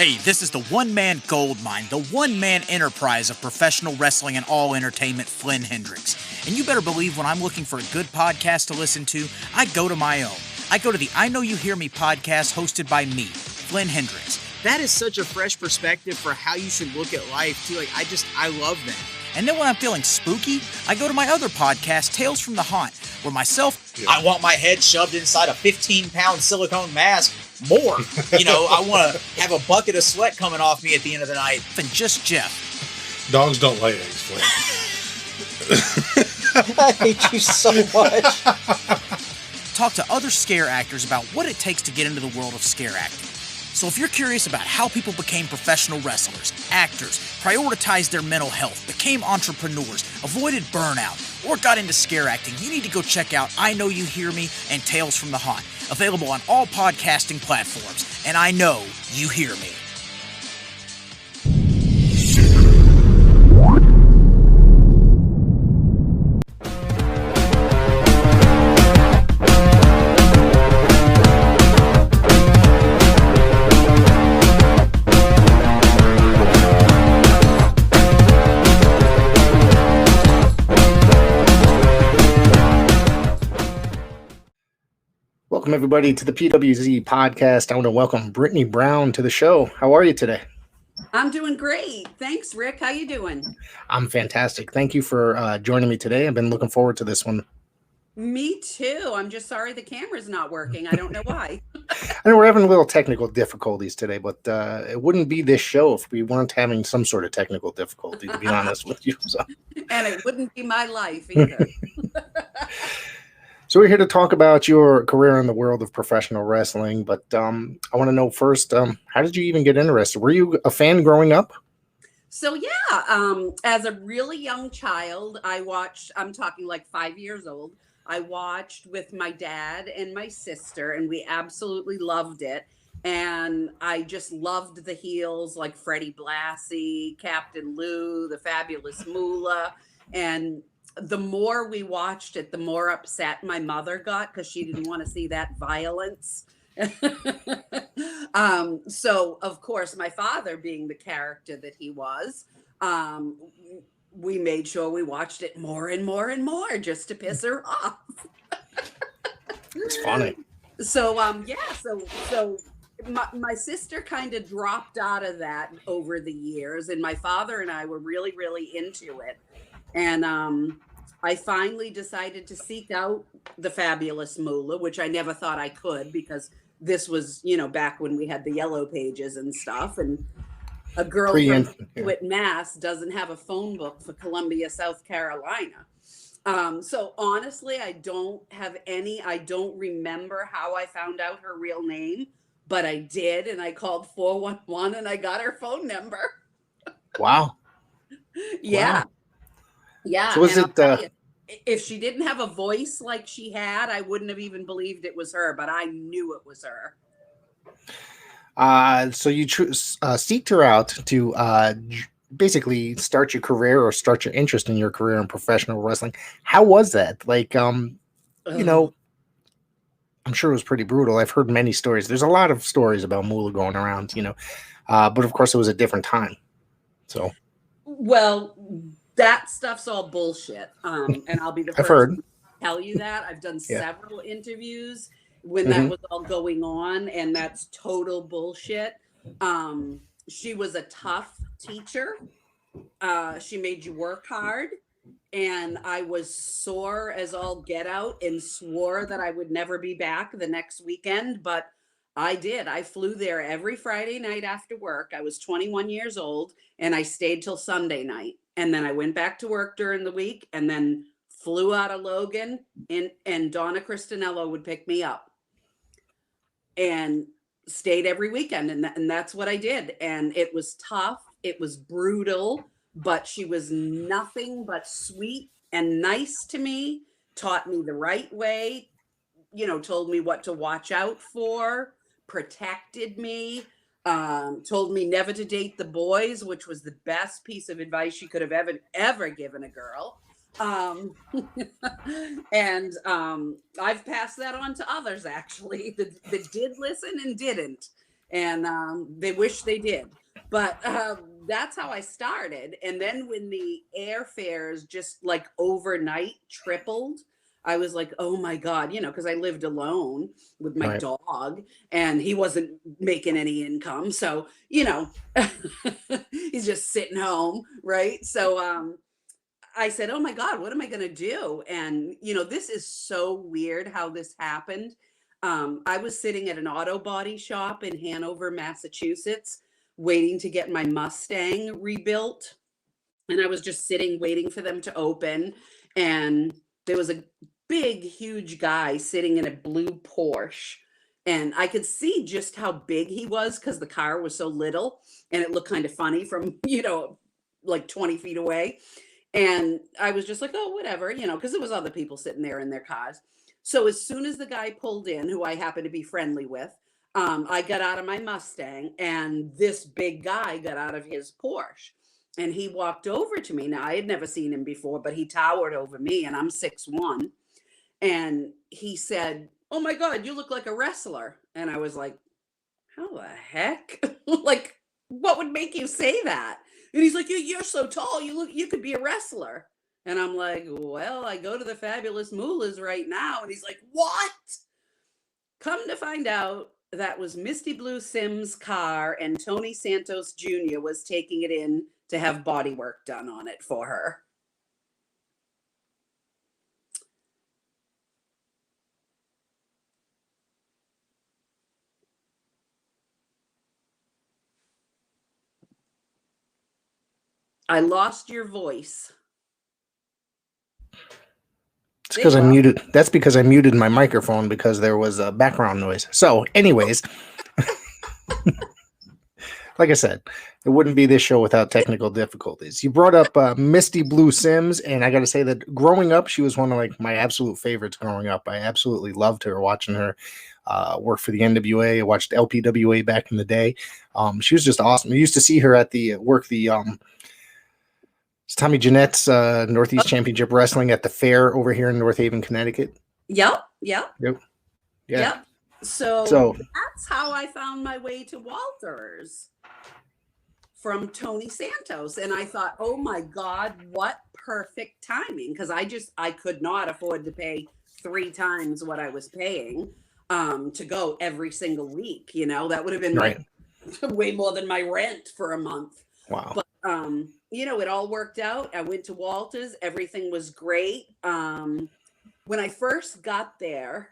Hey, this is the one-man gold mine, the one-man enterprise of professional wrestling and all entertainment, Flynn Hendricks. And you better believe when I'm looking for a good podcast to listen to, I go to my own. I go to the I Know You Hear Me podcast hosted by me, Flynn Hendricks. That is such a fresh perspective for how you should look at life, too. I love that. And then when I'm feeling spooky, I go to my other podcast, Tales from the Haunt, where I want my head shoved inside a 15-pound silicone mask. More. I want to have a bucket of sweat coming off me at the end of the night than just Jeff. Dogs don't lay eggs, Flynn. I hate you so much. Talk to other scare actors about what it takes to get into the world of scare acting. So if you're curious about how people became professional wrestlers, actors, prioritized their mental health, became entrepreneurs, avoided burnout, or got into scare acting, you need to go check out I Know You Hear Me and Tales from the Haunt, available on all podcasting platforms. And I know you hear me. Welcome, everybody, to the PWZ podcast. I want to welcome Brittany Brown to the show. How are you today? I'm doing great. Thanks, Rick. How you doing? I'm fantastic. Thank you for joining me today. I've been looking forward to this one. Me too. I'm just sorry the camera's not working. I don't know why. I know we're having a little technical difficulties today, but it wouldn't be this show if we weren't having some sort of technical difficulty, to be honest with you. So. And it wouldn't be my life either. So we're here to talk about your career in the world of professional wrestling, but I want to know first, how did you even get interested? Were you a fan growing up? So yeah, as a really young child, I'm talking like 5 years old, I watched with my dad and my sister, and we absolutely loved it. And I just loved the heels like Freddie Blassie, Captain Lou, the Fabulous Moolah, and the more we watched it, the more upset my mother got because she didn't want to see that violence. So, of course, my father, being the character that he was, we made sure we watched it more and more and more just to piss her off. It's funny. So, so my sister kind of dropped out of that over the years, and my father and I were really, really into it. And I finally decided to seek out the Fabulous Moolah, which I never thought I could because this was, back when we had the yellow pages and stuff. And a girl from Dewitt, Mass doesn't have a phone book for Columbia, South Carolina. So honestly, I don't remember how I found out her real name, but I did. And I called 411 and I got her phone number. Wow. Yeah. Wow. Yeah. So was it if she didn't have a voice like she had, I wouldn't have even believed it was her, but I knew it was her. So you seeked her out to basically start your career or start your interest in your career in professional wrestling. How was that? Like, I'm sure it was pretty brutal. I've heard many stories. There's a lot of stories about Moolah going around, but of course it was a different time. So, well, that stuff's all bullshit. And I'll be the first to tell you that. I've done several interviews when that was all going on, and that's total bullshit. She was a tough teacher. She made you work hard, and I was sore as all get out and swore that I would never be back the next weekend, but I did. I flew there every Friday night after work. I was 21 years old, and I stayed till Sunday night. And then I went back to work during the week and then flew out of Logan, and Donna Christinello would pick me up and stayed every weekend. And that's what I did. And it was tough. It was brutal, but she was nothing but sweet and nice to me, taught me the right way, told me what to watch out for, protected me. Told me never to date the boys, which was the best piece of advice she could have ever given a girl. And I've passed that on to others, actually, that did listen and didn't. and they wish they did. But that's how I started. And then when the airfares just like overnight tripled, I was like, oh my God, because I lived alone with my dog and he wasn't making any income. So, he's just sitting home. Right. So I said, oh my God, what am I going to do? And, this is so weird how this happened. I was sitting at an auto body shop in Hanover, Massachusetts, waiting to get my Mustang rebuilt. And I was just sitting waiting for them to open. And there was a big, huge guy sitting in a blue Porsche. And I could see just how big he was because the car was so little and it looked kind of funny from, like 20 feet away. And I was just like, oh, whatever, because there was other people sitting there in their cars. So as soon as the guy pulled in, who I happened to be friendly with, I got out of my Mustang and this big guy got out of his Porsche and he walked over to me. Now, I had never seen him before, but he towered over me and I'm 6'1". And he said, oh my God, you look like a wrestler. And I was like, how the heck? Like, what would make you say that? And he's like, you're so tall, you could be a wrestler. And I'm like, well, I go to the Fabulous Moolahs right now. And he's like, what? Come to find out, that was Misty Blue Simmes' car, and Tony Santos Jr. was taking it in to have body work done on it for her. I lost your voice. It's because I muted. That's because I muted my microphone because there was a background noise. So, anyways, like I said, it wouldn't be this show without technical difficulties. You brought up Misty Blue Simmes, and I got to say that growing up, she was one of like my absolute favorites growing up. I absolutely loved her, watching her work for the NWA. I watched LPWA back in the day. She was just awesome. I used to see her at the Tommy Jeanette's Northeast Championship Wrestling at the fair over here in North Haven, Connecticut. Yep. Yeah. So that's how I found my way to Walters from Tony Santos. And I thought, oh my God, what perfect timing. Because I could not afford to pay 3 times what I was paying to go every single week. That would have been like way more than my rent for a month. Wow. But it all worked out. I went to Walters. Everything was great. When I first got there,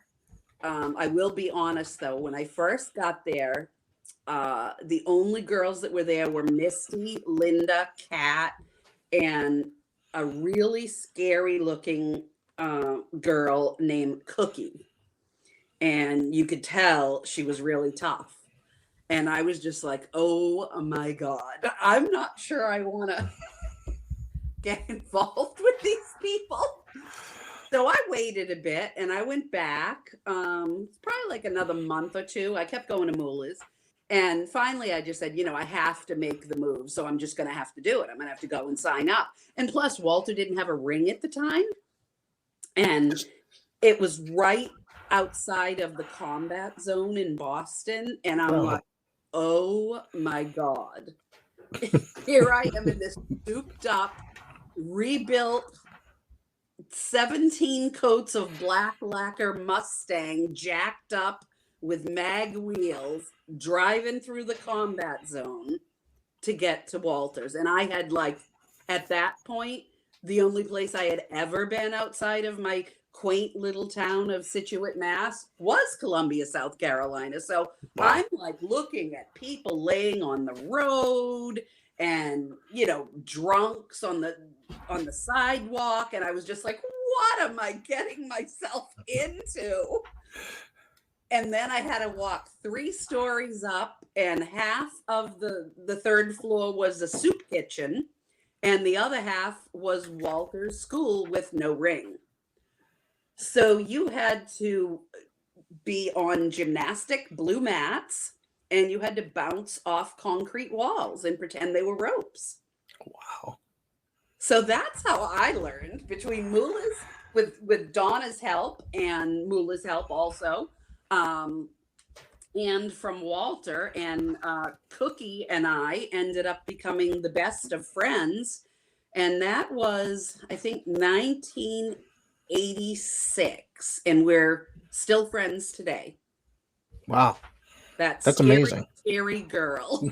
I will be honest though, when I first got there, the only girls that were there were Misty, Linda, Kat, and a really scary looking girl named Cookie. And you could tell she was really tough. And I was just like, oh my God, I'm not sure I want to get involved with these people. So I waited a bit and I went back, probably like another month or 2. I kept going to Moolah's. And finally, I just said, I have to make the move. So I'm just going to have to do it. I'm going to have to go and sign up. And plus, Walter didn't have a ring at the time. And it was right outside of the combat zone in Boston. And I'm like, oh my God. Here I am in this souped up, rebuilt 17 coats of black lacquer Mustang, jacked up with mag wheels, driving through the combat zone to get to Walters. And I had at that point, the only place I had ever been outside of my quaint little town of Scituate, Mass was Columbia, South Carolina. So I'm looking at people laying on the road and, drunks on the sidewalk. And I was just like, what am I getting myself into? And then I had to walk 3 stories up, and half of the 3rd floor was a soup kitchen. And the other half was Walter's school with no ring. So you had to be on gymnastic blue mats, and you had to bounce off concrete walls and pretend they were ropes. Wow. So that's how I learned, between Moolah's with Donna's help and Moolah's help also. and from Walter, and Cookie and I ended up becoming the best of friends. And that was, I think, 1986. And we're still friends today. Wow. That's That's amazing. Scary girl.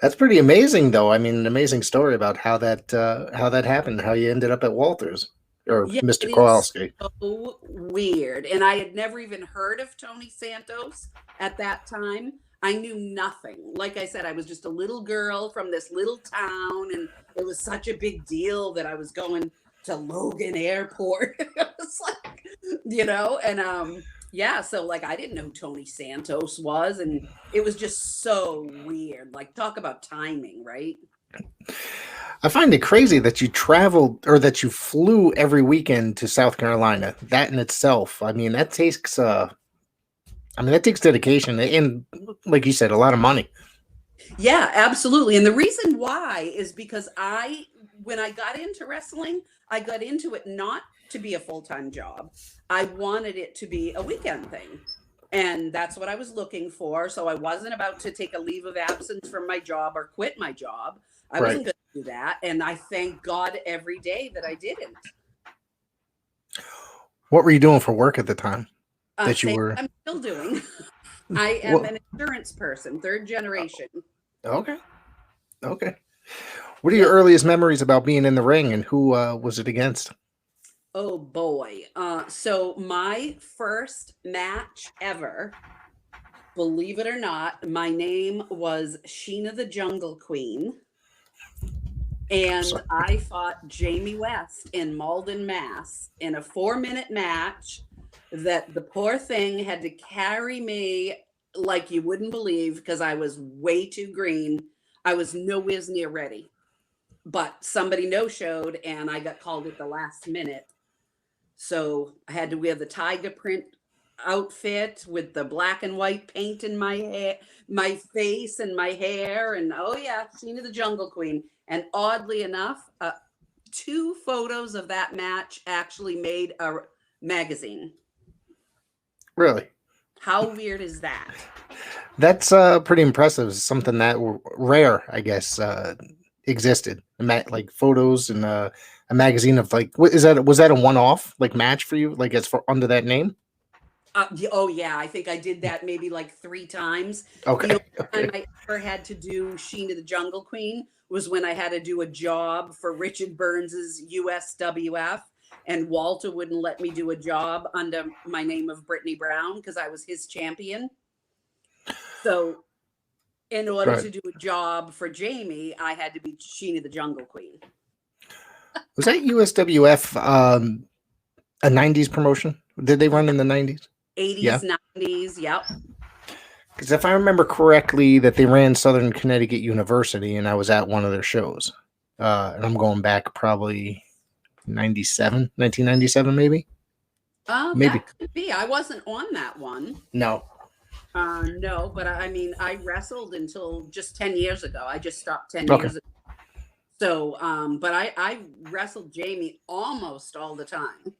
That's pretty amazing, though. I mean, an amazing story about how that happened, how you ended up at Walters or Yeah, Mr. it Kowalski. is so weird. And I had never even heard of Tony Santos at that time. I knew nothing. Like I said, I was just a little girl from this little town, and it was such a big deal that I was going to Logan Airport. It was like, and yeah, so like I didn't know who Tony Santos was, and it was just so weird. Like, talk about timing, right? I find it crazy that you traveled or that you flew every weekend to South Carolina. That in itself, I mean, that takes dedication and, like you said, a lot of money. Yeah, absolutely. And the reason why is because when I got into wrestling, I got into it not to be a full-time job. I wanted it to be a weekend thing. And that's what I was looking for. So I wasn't about to take a leave of absence from my job or quit my job. I wasn't going to do that. And I thank God every day that I didn't. What were you doing for work at the time? I'm still doing. I am an insurance person, third generation. Okay. What are your earliest memories about being in the ring, and who was it against? Oh boy. So my first match ever, believe it or not, my name was Sheena the Jungle Queen. And I fought Jamie West in Malden, Mass. in a 4-minute match that the poor thing had to carry me like you wouldn't believe, because I was way too green. I was nowhere near ready. But somebody no-showed, and I got called at the last minute. So I had to wear the tiger print outfit with the black and white paint in my hair, my face and my hair. And oh yeah, Sheena the Jungle Queen. And oddly enough, 2 photos of that match actually made a magazine. Really? How weird is that? That's pretty impressive. Something that rare, I guess, existed. Like photos and a magazine of like, what is that? Was that a one-off like match for you? Like, it's for under that name? Oh yeah, I think I did that maybe like 3 times. Okay. The only time I ever had to do Sheena the Jungle Queen was when I had to do a job for Richard Burns's USWF, and Walter wouldn't let me do a job under my name of Brittany Brown because I was his champion. So in order to do a job for Jamie, I had to be Sheena the Jungle Queen. Was that USWF a 90s promotion? Did they run in the 90s? 80s, 90s, yep. Because if I remember correctly, that they ran Southern Connecticut University, and I was at one of their shows. And I'm going back probably 1997, maybe? Maybe. That could be. I wasn't on that one. No. No, but I mean, I wrestled until just 10 years ago. I just stopped 10 years ago. So, but I wrestled Jamie almost all the time.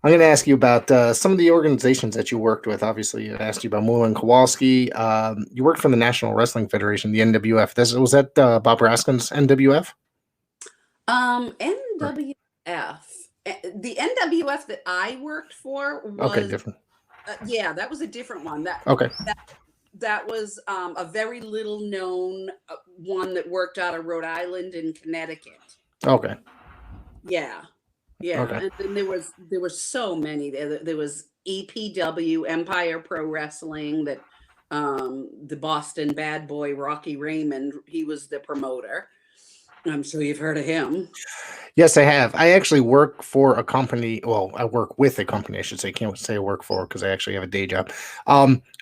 I'm going to ask you about some of the organizations that you worked with. Obviously, I asked you about Moolah and Kowalski. You worked for the National Wrestling Federation, the NWF. Was that Bob Raskin's NWF? NWF. The NWF that I worked for was different. Yeah, that was a different one. That was a very little known one that worked out of Rhode Island and Connecticut. Okay. Yeah. Okay. And then there were so many. There was EPW, Empire Pro Wrestling, that the Boston bad boy Rocky Raymond, he was the promoter. I'm sure you've heard of him. Yes, I have. I actually work for a company. Well, I work with a company, I should say. Can't say I work for, because I actually have a day job.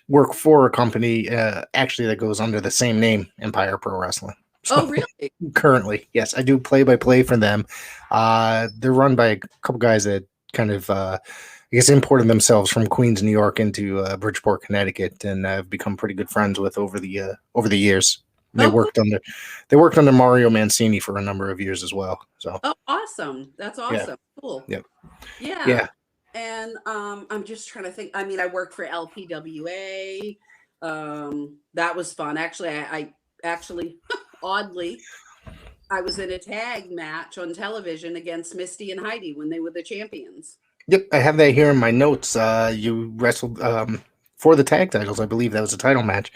Work for a company actually that goes under the same name, Empire Pro Wrestling. So, really? Currently, yes, I do play-by-play for them. They're run by a couple guys that kind of, I guess, imported themselves from Queens, New York, into Bridgeport, Connecticut, and I've become pretty good friends with over the years. They worked under Mario Mancini for a number of years as well. So. Oh, awesome! That's awesome. Yeah. Cool. Yep. Yeah. And I'm just trying to think. I mean, I worked for LPWA. That was fun. Actually, I actually, oddly, I was in a tag match on television against Misty and Heidi when they were the champions. Yep, I have that here in my notes. You wrestled for the tag titles. I believe that was a title match.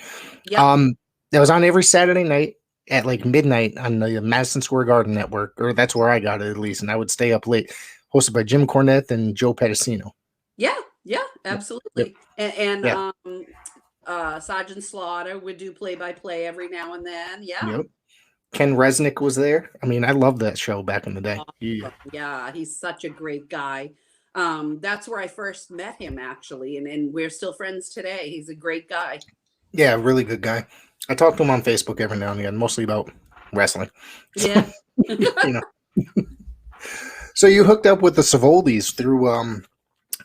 Yep. That was on every Saturday night at like midnight on the Madison Square Garden network, or that's where I got it at least. And I would stay up late. Hosted by Jim Cornette and Joe Pedicino. Yeah, absolutely. Yep. And Sergeant Slaughter would do play-by-play every now and then. Yeah. Yep. Ken Resnick was there. I mean, I loved that show back in the day. Yeah, he's such a great guy. That's where I first met him, actually, and we're still friends today. He's a great guy. Yeah, really good guy. I talk to him on Facebook every now and again, mostly about wrestling. Yeah. So you hooked up with the Savoldis through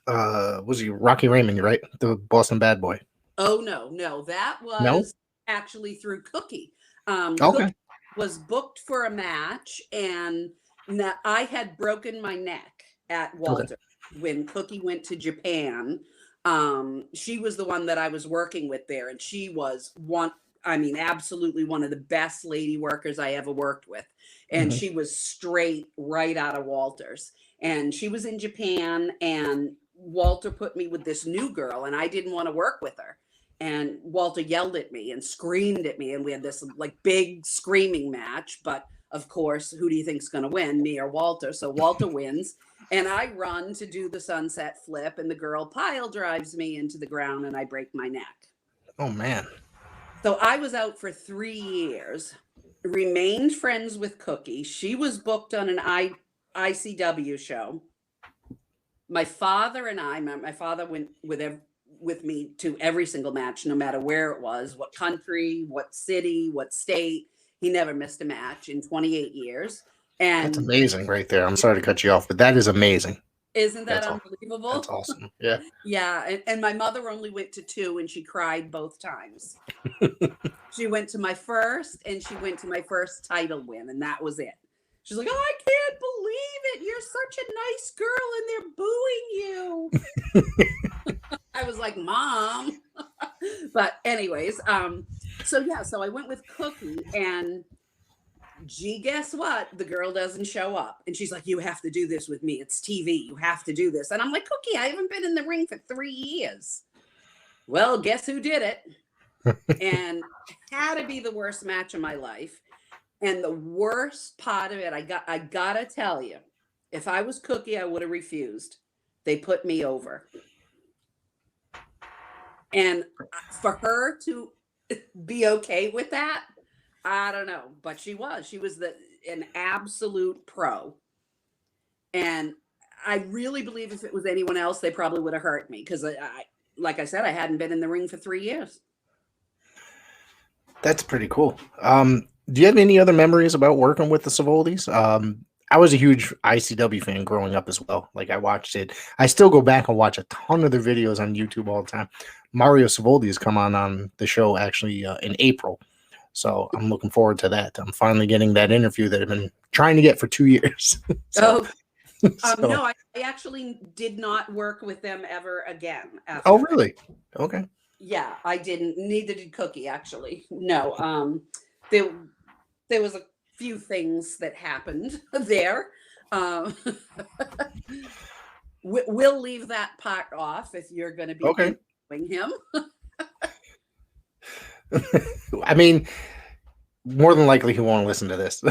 was he Rocky Raymond, right? The Boston Bad Boy. Oh no. That was actually through Cookie. Okay. Cookie was booked for a match, and I had broken my neck at Walter when Cookie went to Japan. She was the one that I was working with there, and she was absolutely one of the best lady workers I ever worked with. And she was straight right out of Walter's. And she was in Japan, and Walter put me with this new girl, and I didn't want to work with her. And Walter yelled at me and screamed at me, and we had this like big screaming match. But of course, who do you think's going to win, me or Walter? So Walter wins, and I run to do the sunset flip, and the girl pile drives me into the ground, and I break my neck. Oh man. So I was out for 3 years, remained friends with Cookie. She was booked on an ICW show. My father and my father went with me to every single match, no matter where it was, what country, what city, what state. He never missed a match in 28 years. And that's amazing right there. I'm sorry to cut you off, but that is amazing. Isn't that unbelievable? That's awesome. Yeah. Yeah. And my mother only went to 2, and she cried both times. She went to my first, and she went to my first title win, and that was it. She's like, oh, I can't believe it. You're such a nice girl, and they're booing you. I was like, Mom. But anyways, so I went with Cookie, and gee, guess what? The girl doesn't show up. And she's like, you have to do this with me. It's TV. You have to do this. And I'm like, Cookie, I haven't been in the ring for 3 years. Well, guess who did it? And had to be the worst match of my life. And the worst part of it, I gotta tell you, if I was Cookie, I would have refused. They put me over. And for her to be okay with that, I don't know, but she was an absolute pro. And I really believe if it was anyone else, they probably would have hurt me, because like I said, I hadn't been in the ring for 3 years. That's pretty cool. Do you have any other memories about working with the Savoldis? I was a huge ICW fan growing up as well. Like, I watched it. I still go back and watch a ton of their videos on YouTube all the time. Mario Savoldi has come on the show actually in April. So I'm looking forward to that. I'm finally getting that interview that I've been trying to get for 2 years. No, I actually did not work with them ever again. Oh, really? Okay. Yeah, I didn't. Neither did Cookie, actually. No. There was a few things that happened there. We'll leave that part off if you're going to be interviewing him. I mean, more than likely he won't listen to this.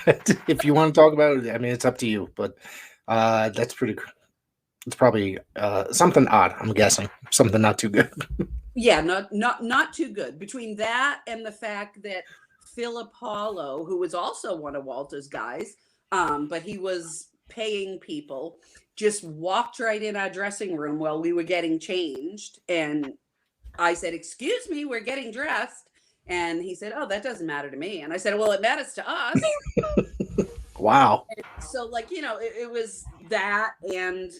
But if you want to talk about it, I mean, it's up to you. But that's pretty. It's probably something odd. I'm guessing something not too good. Yeah, not too good. Between that and the fact that Phil Apollo, who was also one of Walter's guys, but he was paying people, just walked right in our dressing room while we were getting changed, and I said, excuse me, we're getting dressed. And he said, oh, that doesn't matter to me. And I said, well, it matters to us. Wow. And so, like, it was that. And,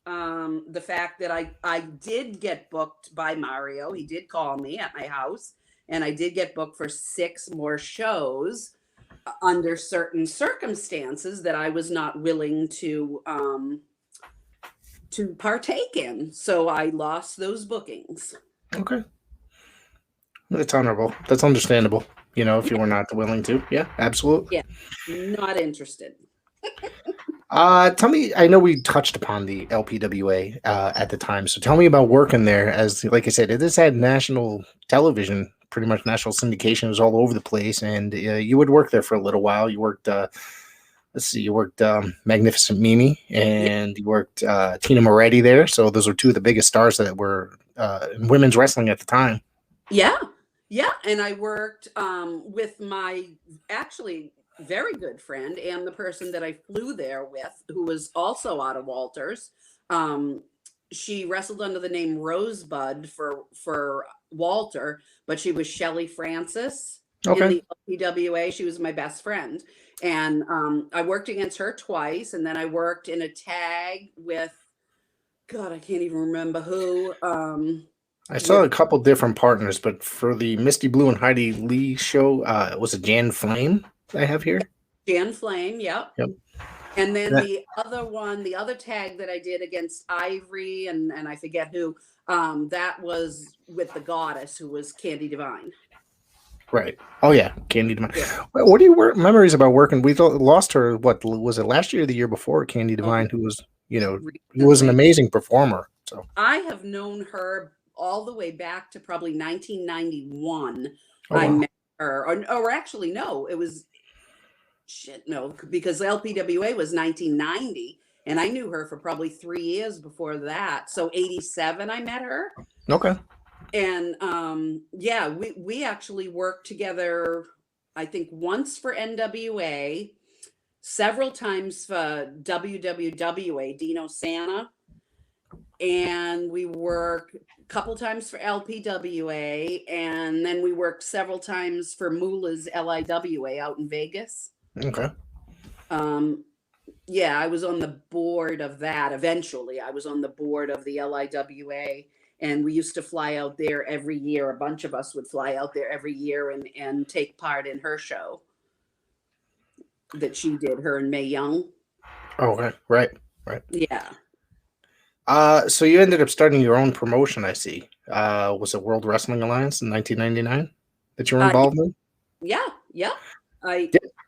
the fact that I did get booked by Mario. He did call me at my house, and I did get booked for 6 more shows under certain circumstances that I was not willing to to partake in. So I lost those bookings. Okay. That's honorable. That's understandable. If you were not willing to. Yeah, absolutely. Yeah, not interested. Tell me, I know we touched upon the LPWA at the time, so tell me about working there. As like I said, it has had national television, pretty much national syndication. It was all over the place, and you would work there for a little while. You worked, you worked Magnificent Mimi, and you worked Tina Moretti there. So those were two of the biggest stars that were in women's wrestling at the time. Yeah, and I worked with my actually very good friend and the person that I flew there with, who was also out of Walters. She wrestled under the name Rosebud for Walter, but she was Shelly Francis in the LPWA. She was my best friend, and I worked against her twice, and then I worked in a tag with, God, I can't even remember who. I saw a couple different partners, but for the Misty Blue and Heidi Lee show, was it Jan Flame I have here? Jan Flame, yep. And then the other tag that I did against Ivory and I forget who, that was with the goddess, who was Candy Divine. Right. Oh yeah, Candy Divine. Yeah. What do you memories about working? We lost her. What was it, last year or the year before? Candy Divine, who was who was an amazing performer. So I have known her all the way back to probably 1991. Oh, wow. I met her, or actually no, it was because LPWA was 1990, and I knew her for probably 3 years before that. So 87, I met her. Okay. And we actually worked together, I think once for NWA, several times for WWWA, Dino Santa, and we worked a couple times for LPWA, and then we worked several times for Moolah's LIWA out in Vegas. Okay. I was on the board of that. Eventually, I was on the board of the LIWA, and we used to fly out there every year. A bunch of us would fly out there every year and take part in her show that she did, her and Mae Young. Oh, okay. Right. Yeah. So you ended up starting your own promotion, I see. Was it World Wrestling Alliance in 1999 that you were involved in? Yeah.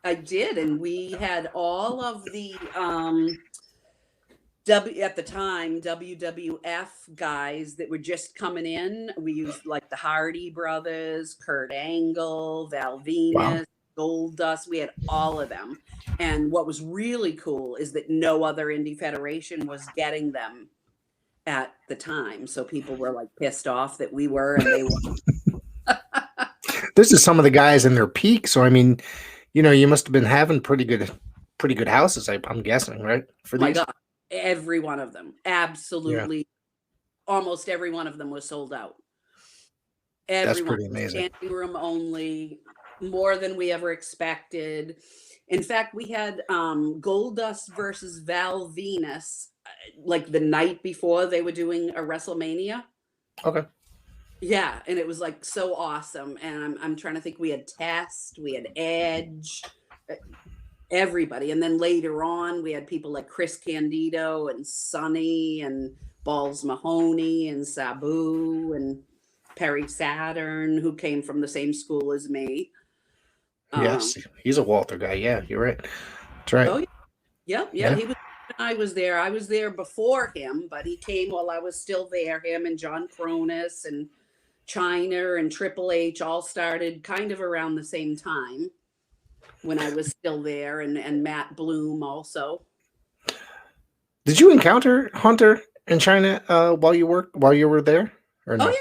I did, and we had all of the at the time WWF guys that were just coming in. We used like the Hardy Brothers, Kurt Angle, Val Venus, Goldust. We had all of them, and what was really cool is that no other indie federation was getting them at the time. So people were like pissed off that we were, and they were. This is some of the guys in their peak, so I mean, you must have been having pretty good houses, I'm guessing, right? For my God, every one of them, absolutely, yeah. Almost every one of them was sold out. That's pretty amazing. Standing room only, more than we ever expected. In fact, we had Goldust versus Val Venus like the night before they were doing a WrestleMania. Okay. Yeah, and it was like so awesome. And I'm trying to think, we had Test, we had Edge, everybody. And then later on, we had people like Chris Candido and Sonny and Balls Mahoney and Sabu and Perry Saturn, who came from the same school as me. Yes, he's a Walter guy. Yeah, you're right. That's right. Oh, yeah. He was. I was there. I was there before him, but he came while I was still there. Him and John Cronus and Chyna and Triple H all started kind of around the same time when I was still there, and Matt Bloom also. Did you encounter Hunter and Chyna while you were there? Or no? Oh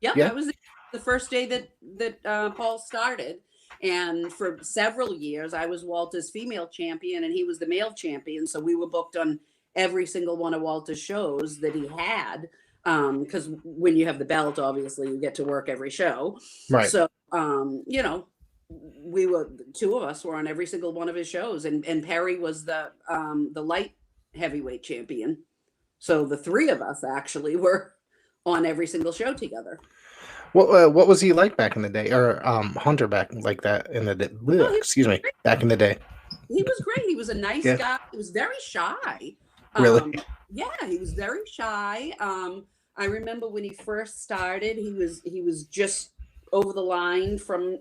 yeah. I was there the first day that Paul started. And for several years, I was Walter's female champion and he was the male champion. So we were booked on every single one of Walter's shows that he had. Because when you have the belt, obviously you get to work every show. Right. So, we were, two of us were on every single one of his shows. And Perry was the light heavyweight champion. So the three of us actually were on every single show together. What was he like back in the day, or Hunter back like that in the day? Back in the day. He was great. He was a nice guy. He was very shy. Really? Yeah, he was very shy. I remember when he first started, he was just over the line from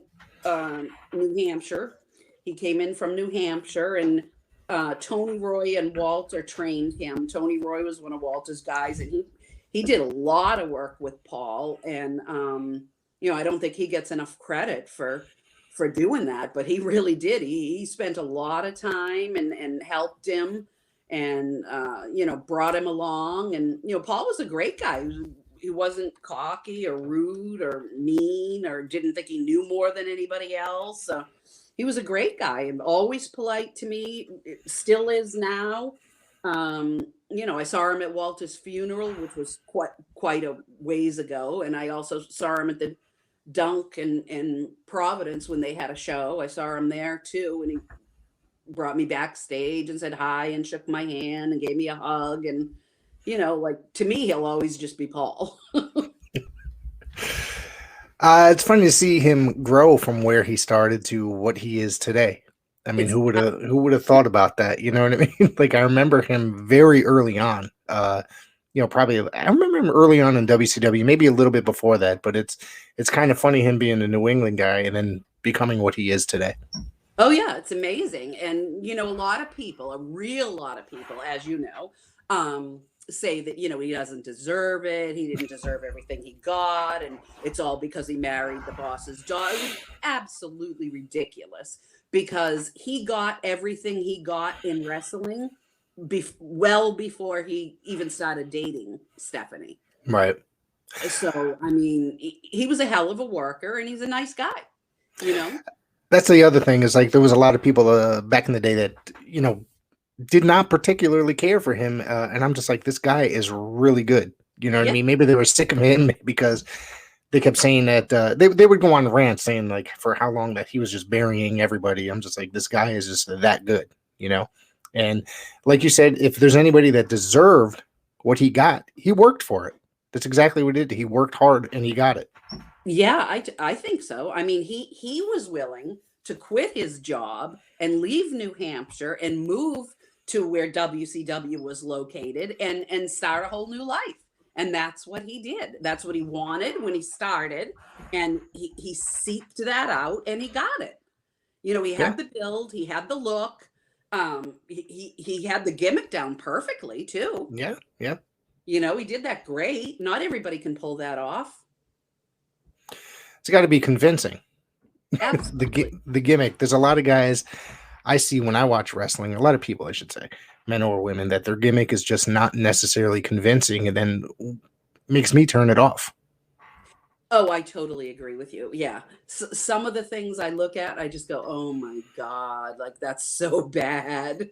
New Hampshire. He came in from New Hampshire, and Tony Roy and Walter trained him. Tony Roy was one of Walter's guys, and he did a lot of work with Paul. And I don't think he gets enough credit for doing that, but he really did. He spent a lot of time and helped him and brought him along. And Paul was a great guy. He wasn't cocky or rude or mean or didn't think he knew more than anybody else. He was a great guy and always polite to me. It still is now. I saw him at Walter's funeral, which was quite a ways ago, and I also saw him at the Dunk in Providence when they had a show. I saw him there too, and he brought me backstage and said hi and shook my hand and gave me a hug. And to me, he'll always just be Paul. It's funny to see him grow from where he started to what he is today. I mean, who would have thought about that? You know what I mean? Like, I remember him very early on. Probably I remember him early on in WCW, maybe a little bit before that, but it's kind of funny him being a New England guy and then becoming what he is today. Oh yeah, it's amazing. And a lot of people, as you know, say that he doesn't deserve it. He didn't deserve everything he got, and it's all because he married the boss's daughter. It was absolutely ridiculous because he got everything he got in wrestling well before he even started dating Stephanie. Right. So I mean, he was a hell of a worker, and he's a nice guy. That's the other thing is, like, there was a lot of people back in the day that did not particularly care for him, and I'm just like, this guy is really good. You know what I mean? Maybe they were sick of him because they kept saying that they would go on rants saying, like, for how long that he was just burying everybody. I'm just like, this guy is just that good, And like you said, if there's anybody that deserved what he got, he worked for it. That's exactly what he did. He worked hard and he got it. Yeah, I think so. I mean, he was willing to quit his job and leave New Hampshire and move to where WCW was located and start a whole new life. And that's what he did. That's what he wanted when he started. And he seeked that out and he got it. He had the build, he had the look. He had the gimmick down perfectly too. Yeah. He did that great. Not everybody can pull that off. It's got to be convincing. Absolutely. the gimmick. There's a lot of guys I see when I watch wrestling, a lot of people, I should say, men or women, that their gimmick is just not necessarily convincing and then makes me turn it off. Oh, I totally agree with you. Yeah. Some of the things I look at, I just go, oh my God, like that's so bad.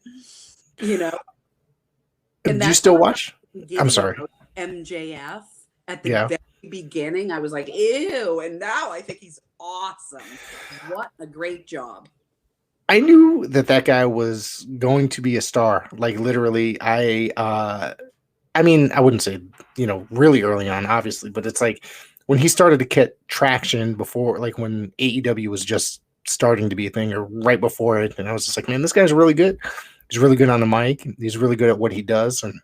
And do you still watch? I'm sorry. MJF at the very beginning, I was like, ew. And now I think he's awesome. What a great job. I knew that guy was going to be a star. Like, literally, I mean, I wouldn't say, really early on, obviously, but it's like when he started to get traction before, like when AEW was just starting to be a thing or right before it. And I was just like, man, this guy's really good. He's really good on the mic. He's really good at what he does. And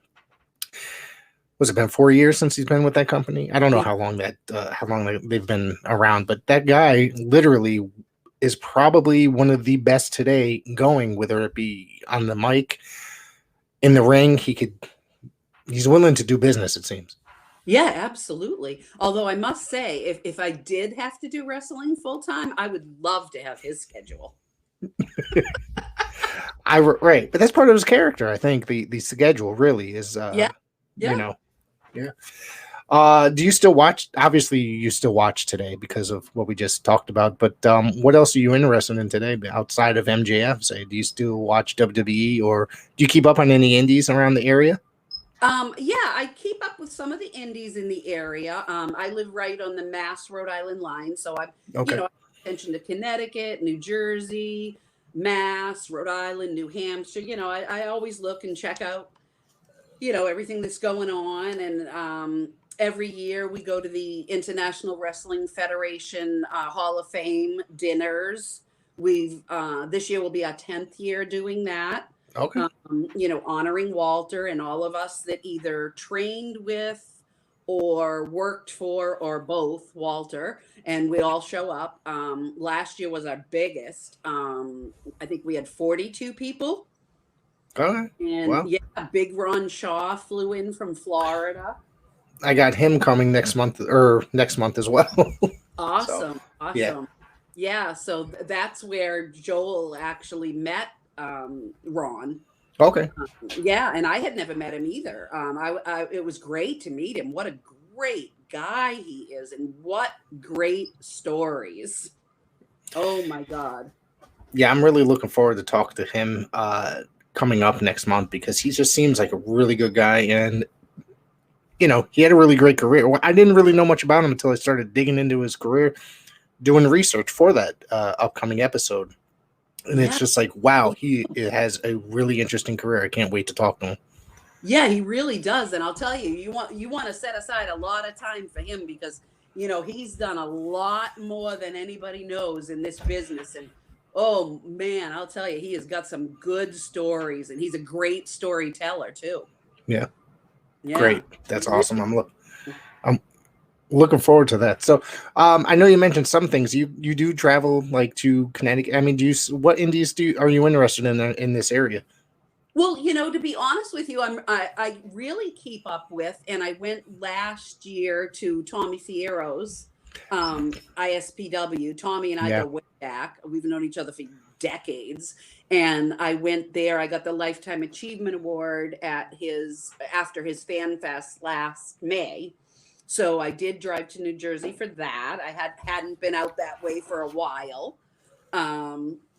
was it been 4 years since he's been with that company? I don't know how long they've been around, but that guy literally is probably one of the best today going, whether it be on the mic, in the ring. He's willing to do business, it seems. Yeah, absolutely. Although I must say, if I did have to do wrestling full time, I would love to have his schedule. Right, but that's part of his character. I think the schedule really is. Yeah. Do you still watch? Obviously, you still watch today because of what we just talked about. But what else are you interested in today outside of MJF? Say, do you still watch WWE, or do you keep up on any indies around the area? Yeah, I keep up with some of the indies in the area. I live right on the Mass Rhode Island line, so I pay attention to Connecticut, New Jersey, Mass, Rhode Island, New Hampshire. I always look and check out, everything that's going on. And every year we go to the International Wrestling Federation Hall of Fame dinners. This year will be our 10th year doing that. Okay. Honoring Walter and all of us that either trained with or worked for or both Walter, and we all show up. Last year was our biggest. I think we had 42 people. Okay. And Well, Big Ron Shaw flew in from Florida. I got him coming next month as well. Awesome. So, Awesome. Yeah. So that's where Joel actually met Ron. okay. And I had never met him either. It was great to meet him. What a great guy he is, and what great stories. Oh my God. Yeah, I'm really looking forward to talk to him coming up next month, because he just seems like a really good guy, and he had a really great career. I didn't really know much about him until I started digging into his career, doing research for that upcoming episode. And it's just like, wow, he has a really interesting career. I can't wait to talk to him. Yeah, he really does. And I'll tell you, you want to set aside a lot of time for him, because, he's done a lot more than anybody knows in this business. And oh man, I'll tell you, he has got some good stories, and he's a great storyteller too. Yeah. Great. That's awesome. I'm looking forward to that. So, I know you mentioned some things. You do travel like to Connecticut. I mean, what indies are you interested in this area? Well, to be honest with you, I really keep up with, and I went last year to Tommy Fierro's ISPW. Tommy and I go way back. We've known each other for decades. And I went there. I got the Lifetime Achievement Award after his Fan Fest last May. So I did drive to New Jersey for that. I hadn't been out that way for a while.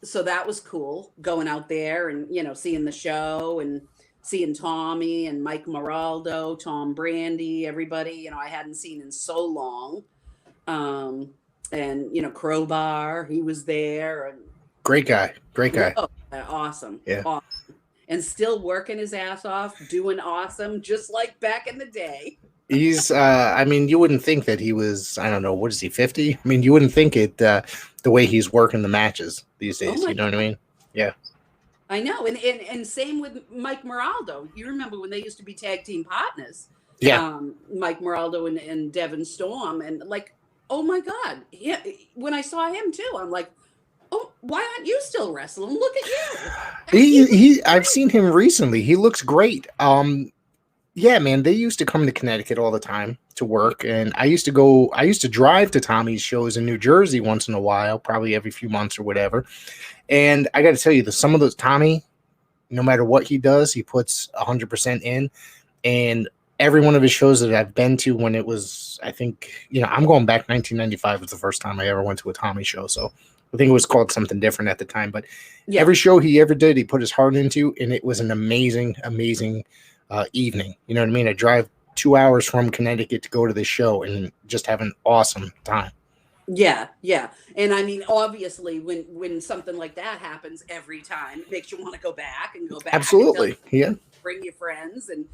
So that was cool, going out there and, seeing the show and seeing Tommy and Mike Moraldo, Tom Brandy, everybody, I hadn't seen in so long. And, Crowbar, he was there. And Great guy. Oh, awesome. Yeah. Awesome. And still working his ass off, doing awesome, just like back in the day. He's, you wouldn't think that he was, I don't know, what is he, 50? I mean, you wouldn't think it, the way he's working the matches these days. You know what I mean? Yeah. I know. And same with Mike Moraldo. You remember when they used to be tag team partners? Yeah. Mike Moraldo and Devin Storm. And like, oh my God. Yeah. When I saw him too, I'm like, oh, why aren't you still wrestling? Look at you. I've seen him recently. He looks great. Yeah, man, they used to come to Connecticut all the time to work, and I used to drive to Tommy's shows in New Jersey once in a while, probably every few months or whatever. And I got to tell you, some of those Tommy, no matter what he does, he puts 100% in. And every one of his shows that I've been to, when it was, I think, I'm going back, 1995 was the first time I ever went to a Tommy show. So I think it was called something different at the time, but every show he ever did, he put his heart into, and it was an amazing, amazing evening. You know what I mean? I drive 2 hours from Connecticut to go to this show and just have an awesome time. Yeah. And I mean, obviously, when something like that happens every time, it makes you want to go back. Absolutely. Yeah. Bring your friends. And,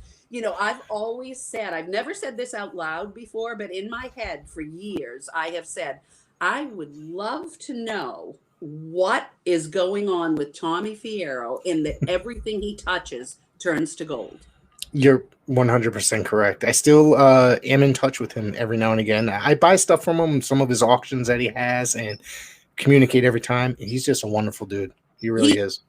I've always said, I've never said this out loud before, but in my head for years, I have said, I would love to know what is going on with Tommy Fierro in that everything he touches turns to gold. You're 100% correct. I still am in touch with him every now and again. I buy stuff from him, some of his auctions that he has, and communicate every time. He's just a wonderful dude. He really is.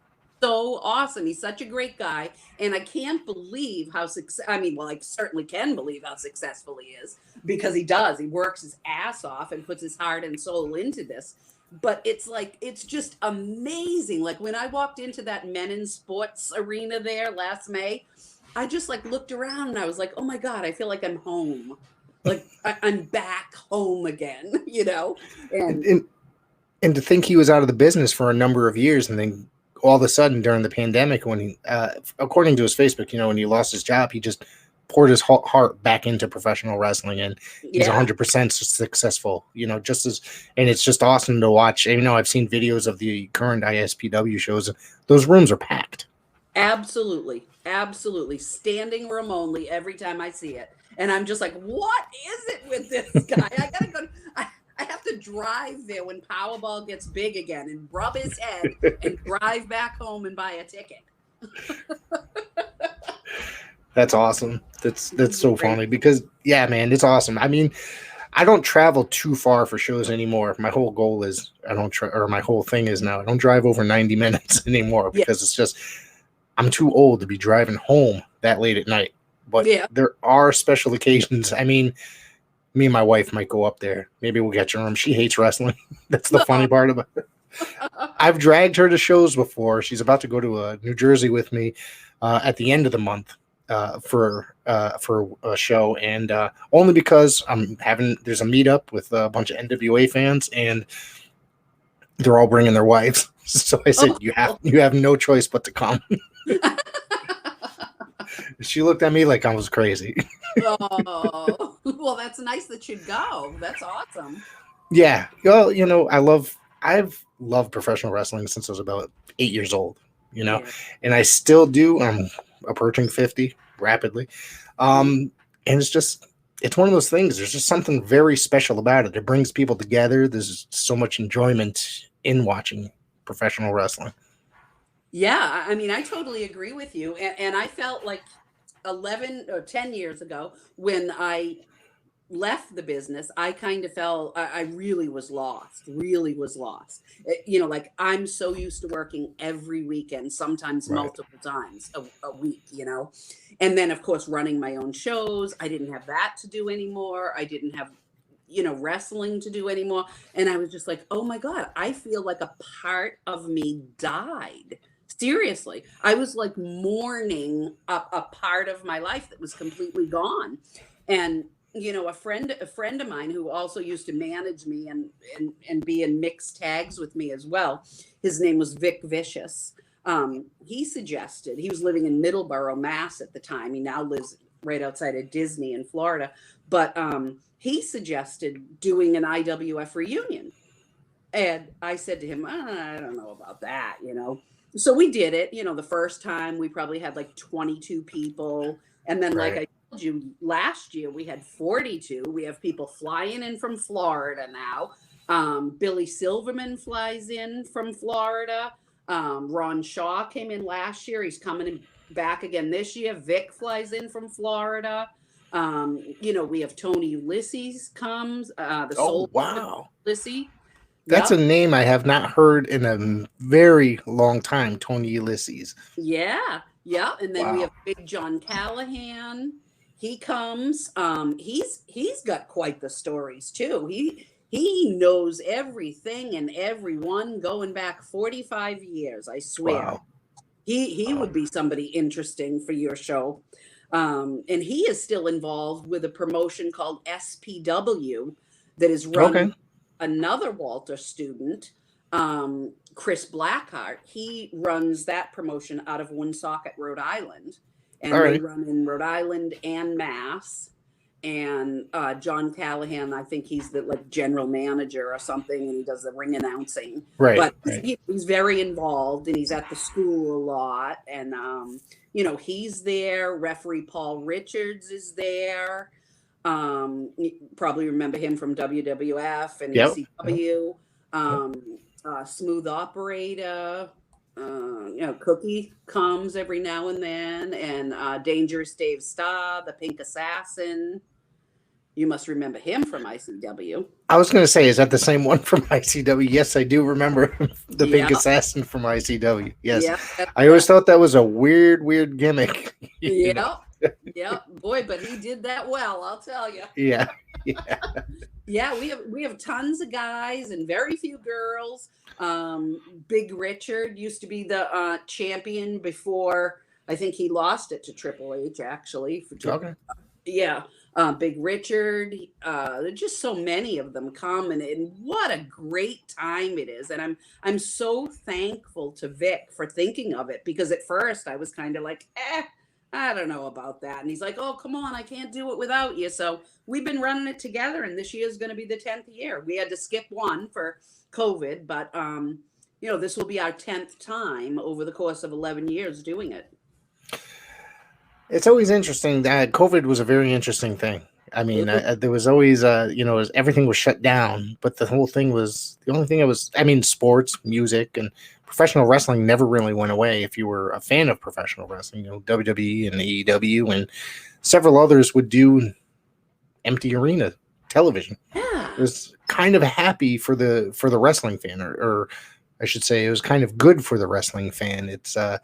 So awesome. He's such a great guy. And I can't believe how I certainly can believe how successful he is, because he does. He works his ass off and puts his heart and soul into this. But it's just amazing. Like when I walked into that Men in Sports arena there last May, I just looked around and I was like, oh my God, I feel like I'm home. Like I'm back home again, And to think he was out of the business for a number of years, and then all of a sudden during the pandemic, when he, according to his Facebook, when he lost his job, he just poured his heart back into professional wrestling, and he's 100% successful, and it's just awesome to watch. I've seen videos of the current ISPW shows. Those rooms are packed. Absolutely. Standing room only every time I see it. And I'm just like, what is it with this guy? I gotta go. I have to drive there when Powerball gets big again and rub his head and drive back home and buy a ticket. That's awesome. That's so funny because, yeah, man, it's awesome. I mean, I don't travel too far for shows anymore. My whole goal is my whole thing is now I don't drive over 90 minutes anymore because it's just I'm too old to be driving home that late at night. But there are special occasions. I mean, me and my wife might go up there. Maybe we'll get your room. She hates wrestling. That's the funny part about it. I've dragged her to shows before. She's about to go to New Jersey with me at the end of the month for a show, and only because there's a meetup with a bunch of NWA fans, and they're all bringing their wives. So I said, you have no choice but to come. She looked at me like I was crazy. Oh, well, that's nice that you'd go. That's awesome. Yeah. Well, you know, I've loved professional wrestling since I was about 8 years old, you know, and I still do. I'm approaching 50 rapidly. And it's one of those things. There's just something very special about it. It brings people together. There's so much enjoyment in watching professional wrestling. Yeah, I mean, I totally agree with you. And I felt like 11 or 10 years ago when I left the business, I kind of felt I really was lost. You know, like I'm so used to working every weekend, sometimes multiple times a week, you know. And then, of course, running my own shows. I didn't have that to do anymore. I didn't have, you know, wrestling to do anymore. And I was just like, oh my God, I feel like a part of me died. Seriously, I was like mourning a part of my life that was completely gone. And you know, a friend of mine who also used to manage me and be in mixed tags with me as well. His name was Vic Vicious. He suggested, he was living in Middleborough, Mass at the time. He now lives right outside of Disney in Florida. But he suggested doing an IWF reunion. And I said to him, I don't know about that, you know. So we did it. You know, the first time we probably had like 22 people. And then like I told you, last year we had 42. We have people flying in from Florida now. Billy Silverman flies in from Florida. Ron Shaw came in last year. He's coming back again this year. Vic flies in from Florida. You know, we have Tony Ulysses comes. Ulysses. That's a name I have not heard in a very long time, Tony Ulysses. Yeah. And then we have Big John Callahan. He comes. He's got quite the stories too. He knows everything and everyone going back 45 years, I swear. Wow. He would be somebody interesting for your show. And he is still involved with a promotion called SPW that is run another Walter student, Chris Blackheart. He runs that promotion out of Woonsocket, Rhode Island. And they run in Rhode Island and Mass. And John Callahan, I think he's the like general manager or something, and he does the ring announcing. But he's very involved, and he's at the school a lot. And you know, he's there. Referee Paul Richards is there. You probably remember him from WWF and ECW. Smooth Operator. You know, Cookie comes every now and then, and Dangerous Dave Starr, the Pink Assassin. You must remember him from ICW. I was going to say, is that the same one from ICW? Yes, I do remember the Pink Assassin from ICW. Yes, I always thought that was a weird gimmick. Yeah, boy, but he did that well, I'll tell you. Yeah. We have tons of guys and very few girls. Big Richard used to be the champion before. I think he lost it to Triple H actually. Big Richard. There's just so many of them coming, and what a great time it is. And I'm so thankful to Vic for thinking of it, because at first I was kind of like, I don't know about that. And he's like, oh, come on, I can't do it without you. So we've been running it together, and this year is going to be the 10th year. We had to skip one for COVID, but you know, this will be our 10th time over the course of 11 years doing it. It's always interesting that COVID was a very interesting thing. I mean, there was always, you know, everything was shut down, but the only thing sports, music, and professional wrestling never really went away. If you were a fan of professional wrestling, WWE and AEW and several others would do empty arena television. Yeah. It was kind of happy for the wrestling fan, or I should say, it was kind of good for the wrestling fan. It's I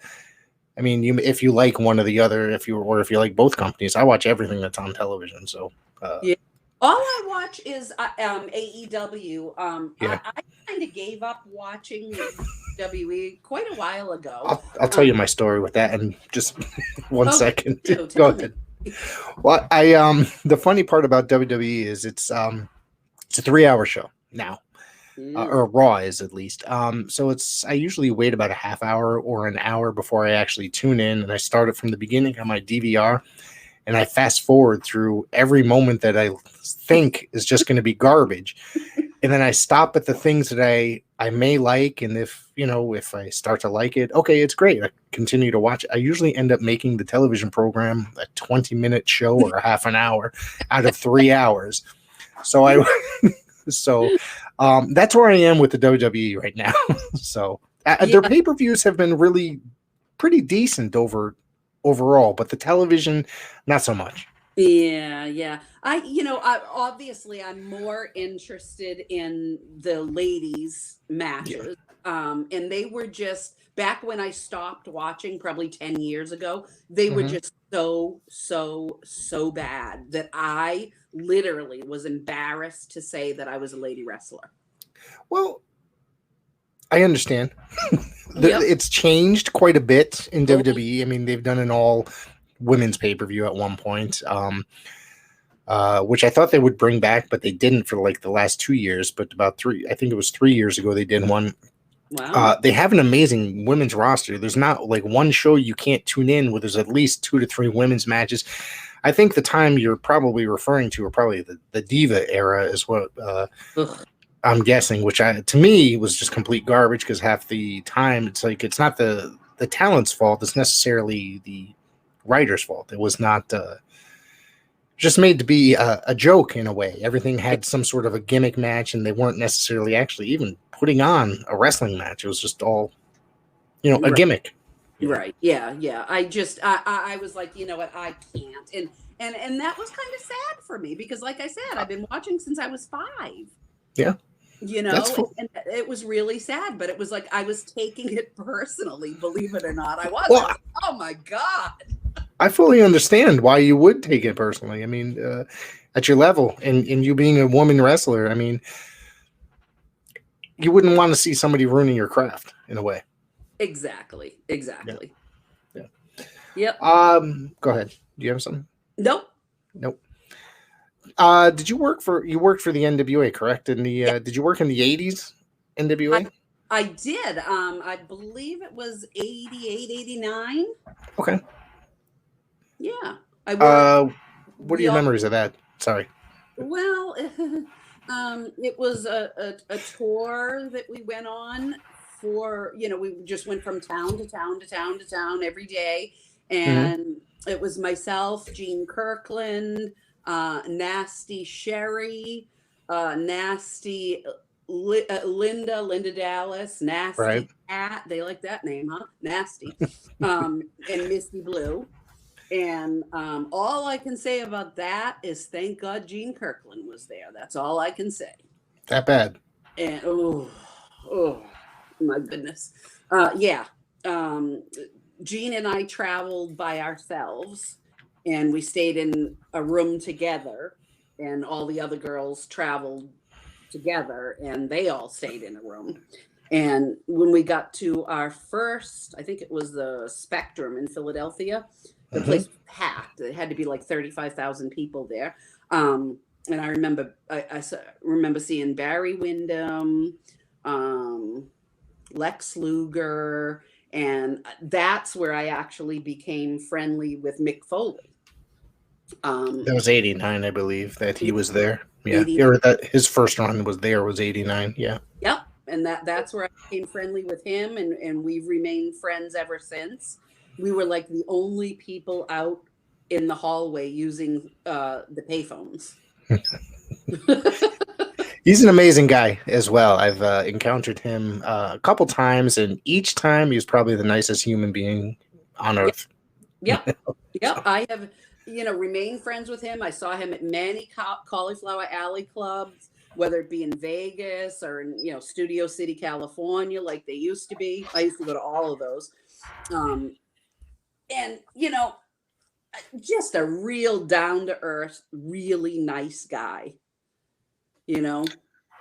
mean, if you like one or the other, if you like both companies, I watch everything that's on television. So yeah. All I watch is AEW. Yeah. I kind of gave up watching WWE quite a while ago. I'll tell you my story with that in just one second. Go ahead. Well, the funny part about WWE is it's a 3-hour show now. Or Raw is, at least. So I usually wait about a half hour or an hour before I actually tune in, and I start it from the beginning on my DVR, and I fast forward through every moment that I think is just going to be garbage, and then I stop at the things that I may like, and if I start to like it, okay, it's great. I continue to watch. I usually end up making the television program a 20-minute show or a half an hour out of 3 hours. So that's where I am with the WWE right now. So their pay-per-views have been really pretty decent overall, but the television, not so much. Yeah. Obviously I'm more interested in the ladies matches. Yeah. And they were just, back when I stopped watching probably 10 years ago, they were just so bad that I literally was embarrassed to say that I was a lady wrestler. Well, I understand. It's changed quite a bit in WWE. I mean, they've done an all women's pay-per-view at one point, which I thought they would bring back, but they didn't for like the last 2 years. But I think it was 3 years ago they did one. Wow. They have an amazing women's roster. There's not like one show you can't tune in where there's at least 2 to 3 women's matches. I think the time you're probably referring to, or probably the Diva era, is what I'm guessing, which to me was just complete garbage, because half the time it's like, it's not the talent's fault. It's necessarily the writer's fault. It was not just made to be a joke in a way. Everything had some sort of a gimmick match, and they weren't necessarily actually even putting on a wrestling match. It was just all, a gimmick. Right. Yeah. I was like, you know what, I can't. And that was kind of sad for me, because like I said, I've been watching since I was 5. Yeah. And it was really sad, but it was like I was taking it personally, believe it or not. I was. Well, I was like, oh my God. I fully understand why you would take it personally. I mean, at your level, and you being a woman wrestler, I mean, you wouldn't want to see somebody ruining your craft in a way. Exactly. Yeah. Yep. Go ahead. Do you have something? Nope. Did you work for the NWA, correct? Did you work in the 80s NWA? I did. I believe it was 88, 89. Okay. Yeah. I worked, what are your memories of that? Sorry. Well, it was a tour that we went on for, we just went from town to town to town to town every day. And it was myself, Gene Kirkland, Nasty Sherry, Nasty Linda Dallas, Nasty Cat. They like that name, huh? Nasty. And Misty Blue. And all I can say about that is thank God Gene Kirkland was there. That's all I can say. That bad. And oh my goodness. Gene and I traveled by ourselves, and we stayed in a room together, and all the other girls traveled together, and they all stayed in a room. And when we got to our first, I think it was the Spectrum in Philadelphia, the place was packed. It had to be like 35,000 people there. And I remember, I remember seeing Barry Windham, Lex Luger, and that's where I actually became friendly with Mick Foley. That was 89, I believe, that he was there. Yeah, or that his first run was 89. Yeah. Yep, and that's where I became friendly with him, and we've remained friends ever since. We were like the only people out in the hallway using the payphones. He's an amazing guy as well. I've encountered him a couple times, and each time he was probably the nicest human being on Yep. earth. Yep. Yep. I have, remained friends with him. I saw him at many Cauliflower Alley clubs, whether it be in Vegas or in, Studio City, California, like they used to be. I used to go to all of those. And, just a real down to earth, really nice guy,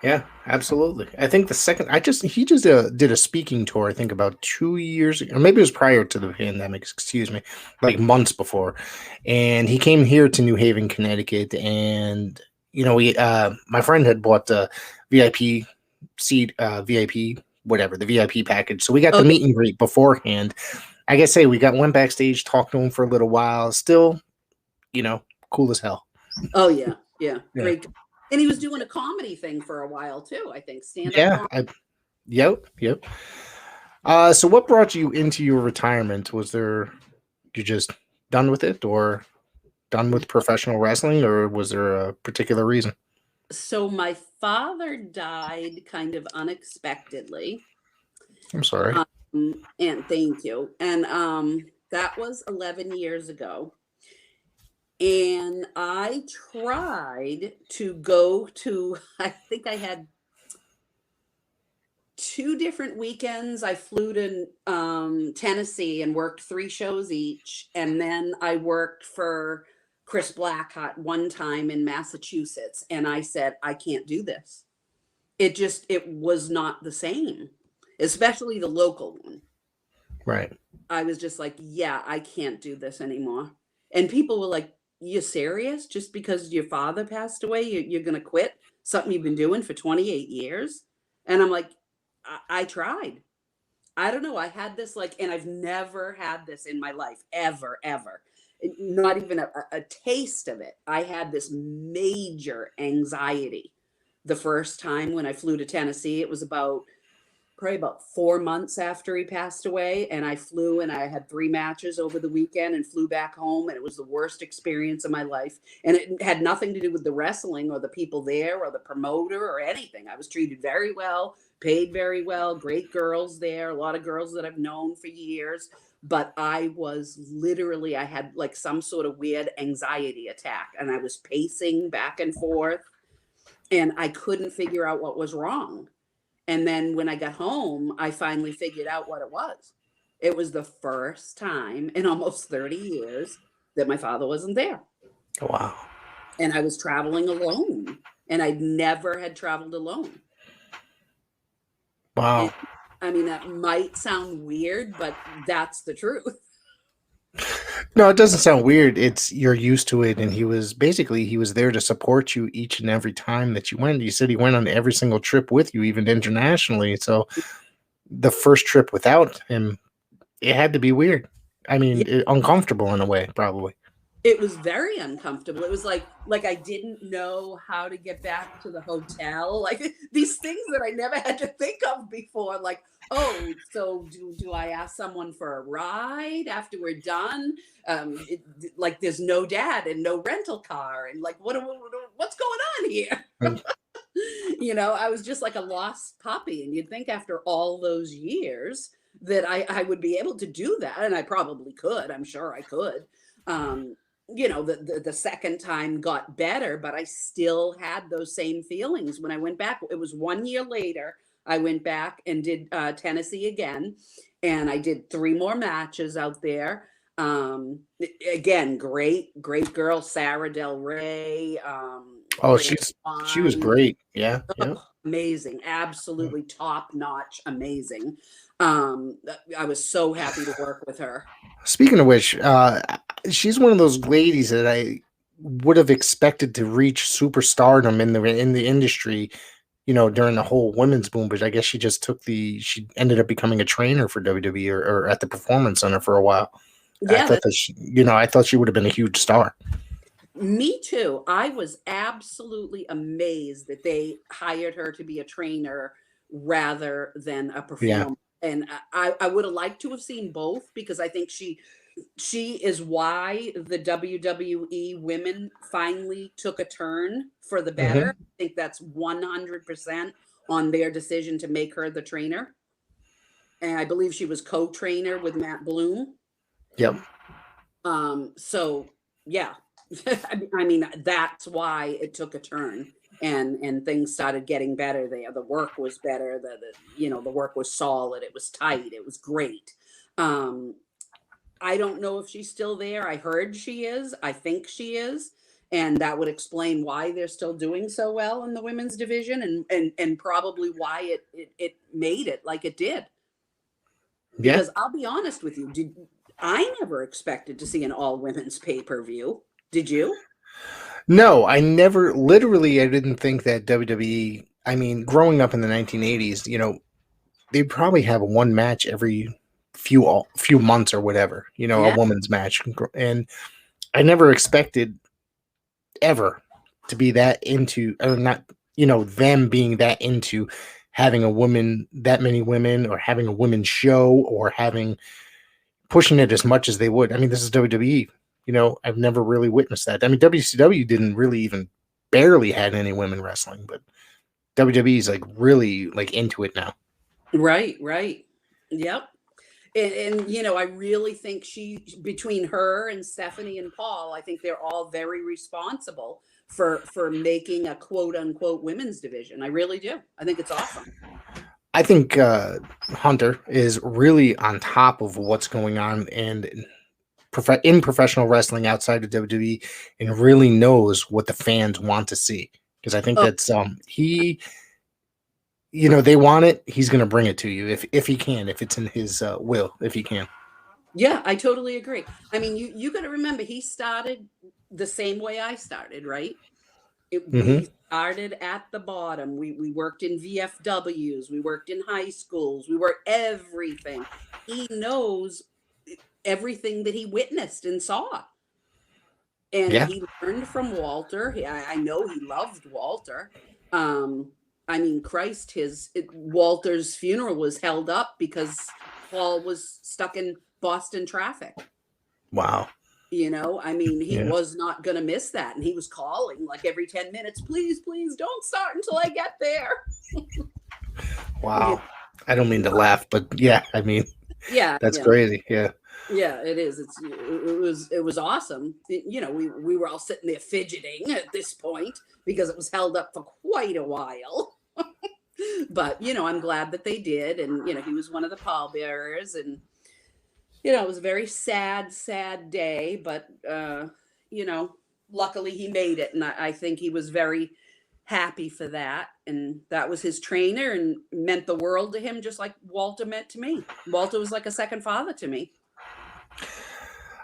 Yeah, absolutely. I think he just did a speaking tour, I think about 2 years ago, or maybe it was prior to the pandemic, excuse me, like months before. And he came here to New Haven, Connecticut. And, my friend had bought the VIP seat, VIP, whatever, the VIP package. So we got the meet and greet beforehand. I guess, we went backstage, talked to him for a little while. Still, cool as hell. Oh, yeah. Yeah. Great. And he was doing a comedy thing for a while too, I think. Stand-up comedy. Yep. So what brought you into your retirement? Was you just done with it, or done with professional wrestling, or was there a particular reason? So my father died kind of unexpectedly. I'm sorry. And thank you. And that was 11 years ago. And I tried to go to, I think I had 2 different weekends. I flew to Tennessee and worked 3 shows each. And then I worked for Chris Blackheart one time in Massachusetts. And I said, I can't do this. It was not the same, especially the local one. Right. I was just like, yeah, I can't do this anymore. And people were like, you serious? Just because your father passed away, you're going to quit something you've been doing for 28 years? And I'm like, I tried. I don't know. I had this and I've never had this in my life, ever. Not even a taste of it. I had this major anxiety the first time when I flew to Tennessee. It was probably about 4 months after he passed away. And I flew and I had 3 matches over the weekend and flew back home. And it was the worst experience of my life. And it had nothing to do with the wrestling or the people there or the promoter or anything. I was treated very well, paid very well, great girls there, a lot of girls that I've known for years. But I had some sort of weird anxiety attack, and I was pacing back and forth and I couldn't figure out what was wrong. And then when I got home, I finally figured out what it was. It was the first time in almost 30 years that my father wasn't there. Wow. And I was traveling alone, and I'd never had traveled alone. Wow. And, that might sound weird, but that's the truth. No, it doesn't sound weird. You're used to it, and he was there to support you each and every time that you went. You said he went on every single trip with you, even internationally. So the first trip without him, it had to be weird. I mean, uncomfortable in a way, probably. It was very uncomfortable. It was like I didn't know how to get back to the hotel. Like these things that I never had to think of before. Like, oh, so do I ask someone for a ride after we're done? There's no dad and no rental car, and what's going on here? I was just like a lost puppy, and you'd think after all those years that I would be able to do that, and I probably could. I'm sure I could. The second time got better, but I still had those same feelings when I went back. It was 1 year later. I went back and did Tennessee again, and I did 3 more matches out there. Again, great girl, Sarah Del Rey. She was great. Yeah. Amazing. Absolutely top notch. Amazing. I was so happy to work with her. Speaking of which, she's one of those ladies that I would have expected to reach superstardom in the industry, during the whole women's boom. But I guess she just she ended up becoming a trainer for WWE or at the Performance Center for a while. Yeah, I thought she would have been a huge star. Me too. I was absolutely amazed that they hired her to be a trainer rather than a performer. And I would have liked to have seen both, because I think she is why the WWE women finally took a turn for the better. Mm-hmm. I think that's 100% on their decision to make her the trainer. And I believe she was co-trainer with Matt Bloom. Yep. So yeah, I mean, that's why it took a turn, and things started getting better there. The work was better. The work was solid. It was tight. It was great. I don't know if she's still there. I heard she is. I think she is. And that would explain why they're still doing so well in the women's division, and probably why it made it like it did. Because I'll be honest with you, I never expected to see an all women's pay-per-view. Did you? No, I never. Literally, I didn't think that WWE. I mean, growing up in the 1980s, they'd probably have one match every few months or whatever. A women's match, and I never expected ever to be that into, or not. Them being that into having that many women, or having a women's show, or pushing it as much as they would. I mean, this is WWE. I've never really witnessed that. I mean, WCW didn't really even barely had any women wrestling, but WWE is really into it now. Right. Yep. And I really think between her and Stephanie and Paul, I think they're all very responsible for making a quote unquote women's division. I really do. I think it's awesome. I think Hunter is really on top of what's going on in professional wrestling outside of WWE, and really knows what the fans want to see. Because I think that's they want it. He's going to bring it to you if he can, if it's in his will, if he can. Yeah, I totally agree. I mean, you got to remember, he started the same way I started, right? We started at the bottom. We worked in VFWs. We worked in high schools. We worked everything. He knows everything that he witnessed and saw. And he learned from Walter. I know he loved Walter. I mean, Christ, Walter's funeral was held up because Paul was stuck in Boston traffic. Wow. I mean, he was not going to miss that. And he was calling like every 10 minutes, please, don't start until I get there. Wow. I don't mean to laugh, but I mean, that's crazy. Yeah. Yeah, it is. It was awesome. We were all sitting there fidgeting at this point because it was held up for quite a while. But, I'm glad that they did. And, he was one of the pallbearers, and, it was a very sad, sad day, but, luckily he made it. And I think he was very happy for that. And that was his trainer and meant the world to him, just like Walter meant to me. Walter was like a second father to me.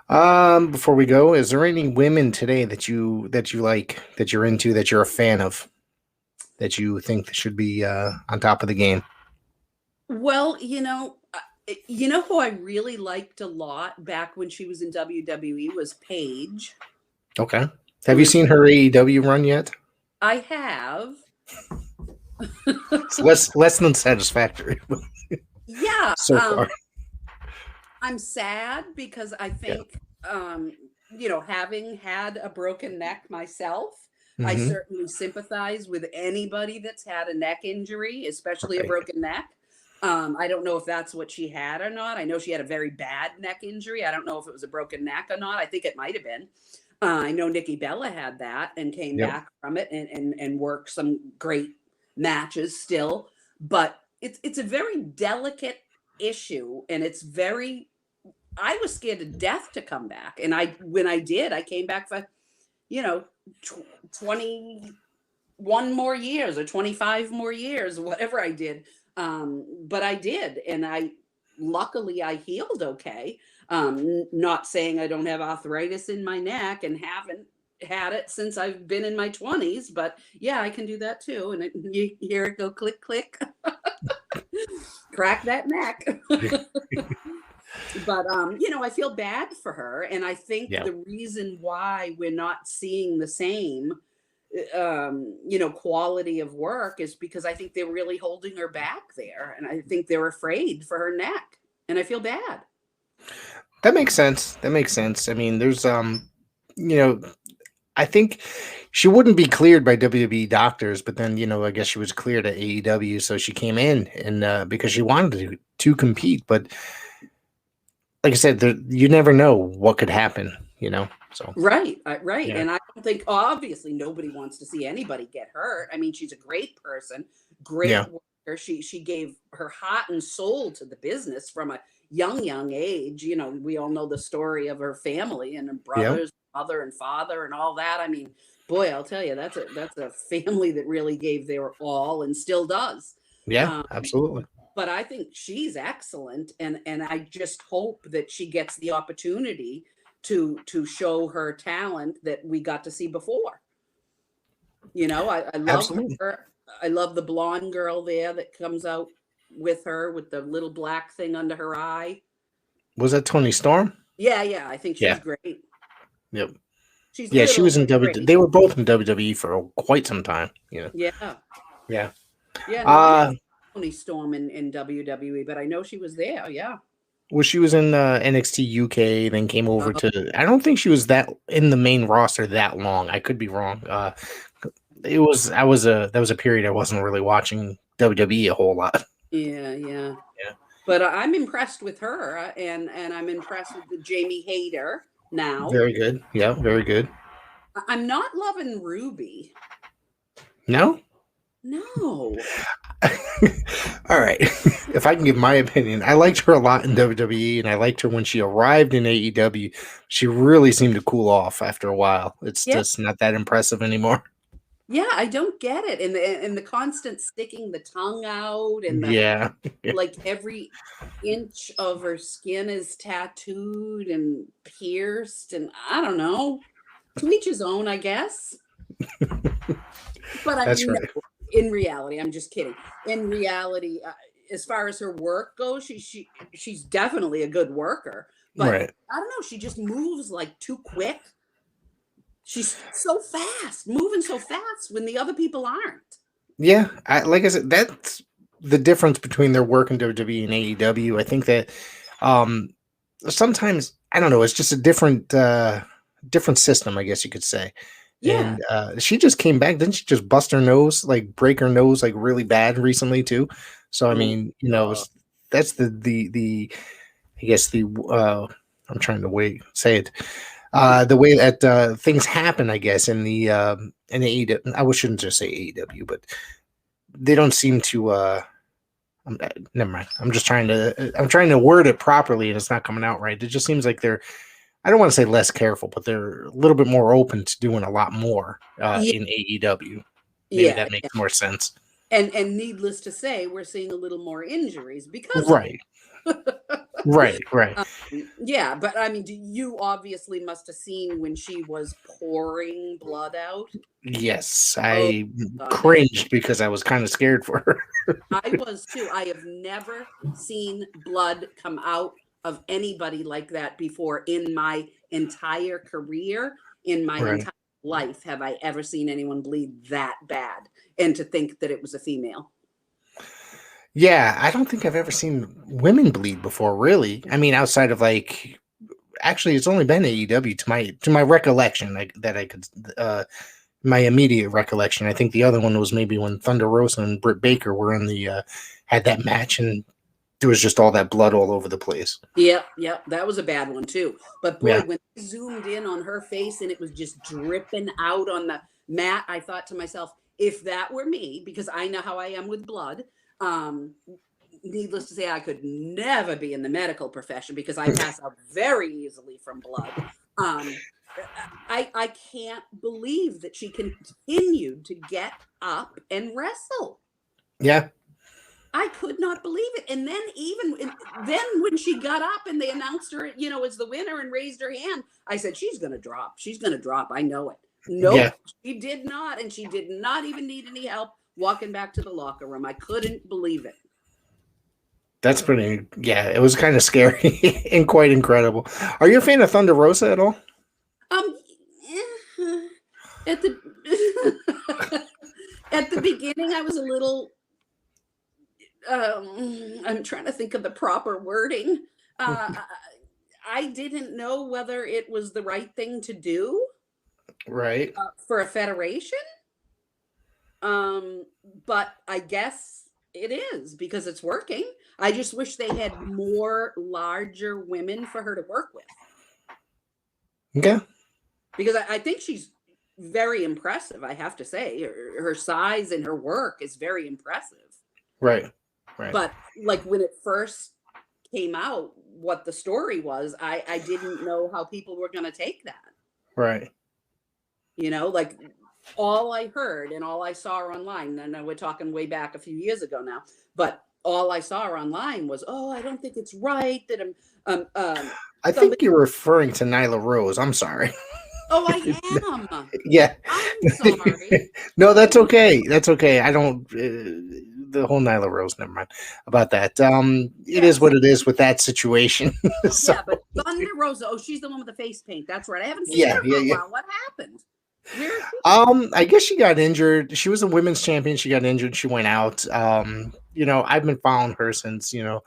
Before we go, is there any women today that you like, that you're into, that you're a fan of, that you think should be on top of the game? Well, who I really liked a lot back when she was in WWE was Paige. Okay. Have you seen her AEW run yet? I have. It's less than satisfactory. Yeah. So far. I'm sad because I think, having had a broken neck myself, I certainly sympathize with anybody that's had a neck injury, especially a broken neck. I don't know if that's what she had or not. I know she had a very bad neck injury. I don't know if it was a broken neck or not. I think it might have been. I know Nikki Bella had that and came back from it and worked some great matches still. But it's a very delicate issue, and I was scared to death to come back. And when I did, I came back for, 21 more years or 25 more years, whatever I did. But I did. And luckily I healed okay. Not saying I don't have arthritis in my neck and haven't had it since I've been in my 20s, but I can do that too. And you hear it go click, click, crack that neck. But, I feel bad for her. And I think the reason why we're not seeing the same quality of work is because I think they're really holding her back there. And I think they're afraid for her neck. And I feel bad. That makes sense. I mean, there's, I think she wouldn't be cleared by WWE doctors, but then, I guess she was cleared at AEW. So she came in and because she wanted to compete. But like I said, you never know what could happen, So Right. yeah. And I don't think, obviously, nobody wants to see anybody get hurt. I mean, she's a great person, great worker. She gave her heart and soul to the business from a young age. We all know the story of her family and her brothers, mother and father, and all that. I mean, boy, I'll tell you, that's a family that really gave their all and still does. Yeah, absolutely. But I think she's excellent, and I just hope that she gets the opportunity to show her talent that we got to see before. I love Absolutely. her. I love the blonde girl there that comes out with her with the little black thing under her eye. Was that Tony Storm? Yeah. I think she's great. Yep. She's she was in WWE. They were both in WWE for quite some time. Yeah. Tony Storm in WWE, but I know she was there. Yeah. Well, she was in NXT UK, then came over to. I don't think she was that in the main roster that long. I could be wrong. That was a period I wasn't really watching WWE a whole lot. Yeah. But I'm impressed with her, and I'm impressed with Jamie Hayter now. Very good. Yeah, very good. I'm not loving Ruby. No. All right. If I can give my opinion, I liked her a lot in WWE, and I liked her when she arrived in AEW. She really seemed to cool off after a while. It's just not that impressive anymore. Yeah, I don't get it. And the constant sticking the tongue out, and like every inch of her skin is tattooed and pierced, and I don't know. To each his own, I guess. But I mean, right. In reality, I'm just kidding. In reality, as far as her work goes, she's definitely a good worker. But I don't know, she just moves like too quick. She's so fast, moving so fast when the other people aren't. Yeah, like I said, that's the difference between their work in WWE and AEW. I think that sometimes, I don't know, it's just a different system, I guess you could say. Yeah. And she just came back. Didn't she just bust her nose, like break her nose, like really bad recently too? So I mean, that's the I guess the I'm trying to say it. The way that things happen, I guess, in the in AEW. I shouldn't just say AEW, but they don't seem to. Never mind. I'm trying to word it properly, and it's not coming out right. It just seems like they're. I don't want to say less careful, but they're a little bit more open to doing a lot more in AEW. Maybe that makes more sense. And needless to say, we're seeing a little more injuries because Right. Yeah, but I mean, you obviously must have seen when she was pouring blood out. Yes, I cringed because I was kind of scared for her. I was too. I have never seen blood come out of anybody like that before in my entire career. In my entire life, have I ever seen anyone bleed that bad? And to think that it was a female. Yeah, I don't think I've ever seen women bleed before, really. I mean, outside of actually, it's only been AEW to my recollection, that I could, my immediate recollection. I think the other one was maybe when Thunder Rosa and Britt Baker were had that match, and there was just all that blood all over the place. Yep, that was a bad one too. But boy, when I zoomed in on her face and it was just dripping out on the mat, I thought to myself, if that were me, because I know how I am with blood. Needless to say, I could never be in the medical profession because I pass out very easily from blood. I can't believe that she continued to get up and wrestle. Yeah. I could not believe it. And then then when she got up and they announced her, as the winner and raised her hand, I said, she's going to drop. She's going to drop. I know it. Nope, she did not. And she did not even need any help walking back to the locker room. I couldn't believe it. That's pretty, it was kind of scary and quite incredible. Are you a fan of Thunder Rosa at all? At the beginning, I was a little, I'm trying to think of the proper wording. I didn't know whether it was the right thing to do Right. For a federation. But I guess it is because it's working. I just wish they had more larger women for her to work with. Okay. Because I think she's very impressive, I have to say. Her size and her work is very impressive. Right. But like when it first came out, what the story was, I didn't know how people were going to take that. Right. You know, like all I heard and all I saw online, and we're talking way back a few years ago now, but all I saw online was, oh, I don't think it's right that I think you're referring to Nyla Rose. I'm sorry. Oh, I am. Yeah. I'm sorry. No, that's okay. That's okay. I don't. The whole Nyla Rose. Never mind about that. It is what it is with that situation. So, yeah, but Thunder Rosa. Oh, she's the one with the face paint. That's right. I haven't seen her for a while. What happened? I guess she got injured. She was a women's champion. She got injured. She went out. You know, I've been following her since, you know,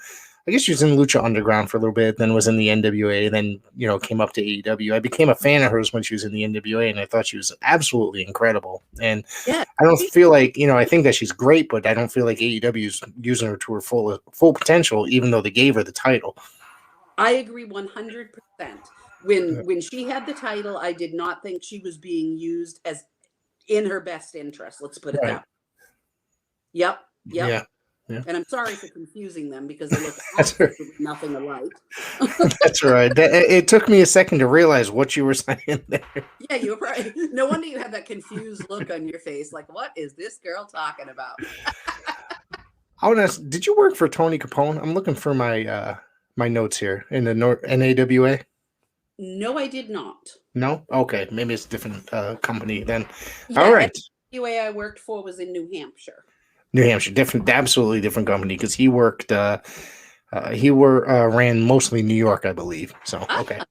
I guess she was in Lucha Underground for a little bit, then was in the NWA, then, you know, came up to AEW. I became a fan of hers when she was in the NWA, and I thought she was absolutely incredible. And I don't feel like, you know, I think that she's great, but I don't feel like AEW is using her to her full potential, even though they gave her the title. I agree 100%. When she had the title, I did not think she was being used as in her best interest. Let's put it that way. Yep. Yeah. And I'm sorry for confusing them because they look absolutely nothing alike. That's right. It took me a second to realize what you were saying there. Yeah, you were probably. No wonder you had that confused look on your face. Like, what is this girl talking about? I want to ask, did you work for Tony Capone? I'm looking for my my notes here in the NAWA. No, I did not. No? Okay. Maybe it's a different company then. Yeah, all right. The NAWA I worked for was in New Hampshire. New Hampshire, absolutely different company because he worked, ran mostly New York, I believe. So, okay.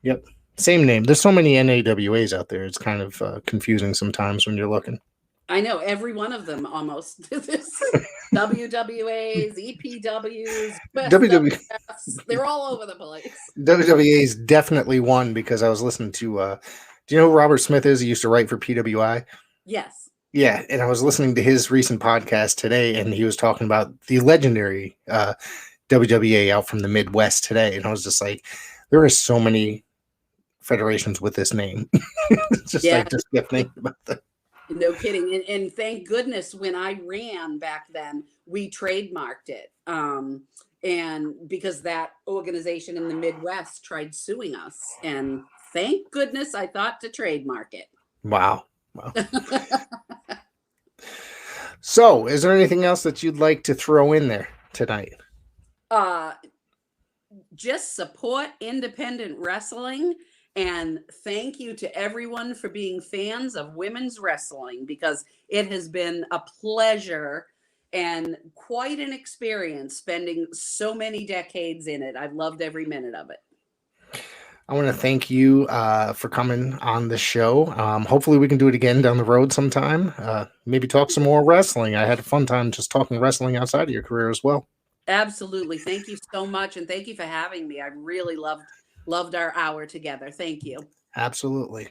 Yep. Same name. There's so many NAWAs out there. It's kind of confusing sometimes when you're looking. I know every one of them almost. WWAs, EPWs, WWFs, they're all over the place. WWA is definitely one because I was listening to, do you know who Robert Smith is? He used to write for PWI. Yes. Yeah, and I was listening to his recent podcast today, and he was talking about the legendary WWA out from the Midwest today, and I was just like, there are so many federations with this name. Just kept thinking about that. No kidding, and thank goodness when I ran back then, we trademarked it, and because that organization in the Midwest tried suing us, and thank goodness I thought to trademark it. Wow. So, is there anything else that you'd like to throw in there tonight? Just support independent wrestling, and thank you to everyone for being fans of women's wrestling because it has been a pleasure and quite an experience spending so many decades in it. I've loved every minute of it. I want to thank you for coming on the show. Hopefully we can do it again down the road sometime. Maybe talk some more wrestling. I had a fun time just talking wrestling outside of your career as well. Absolutely. Thank you so much. And thank you for having me. I really loved our hour together. Thank you. Absolutely.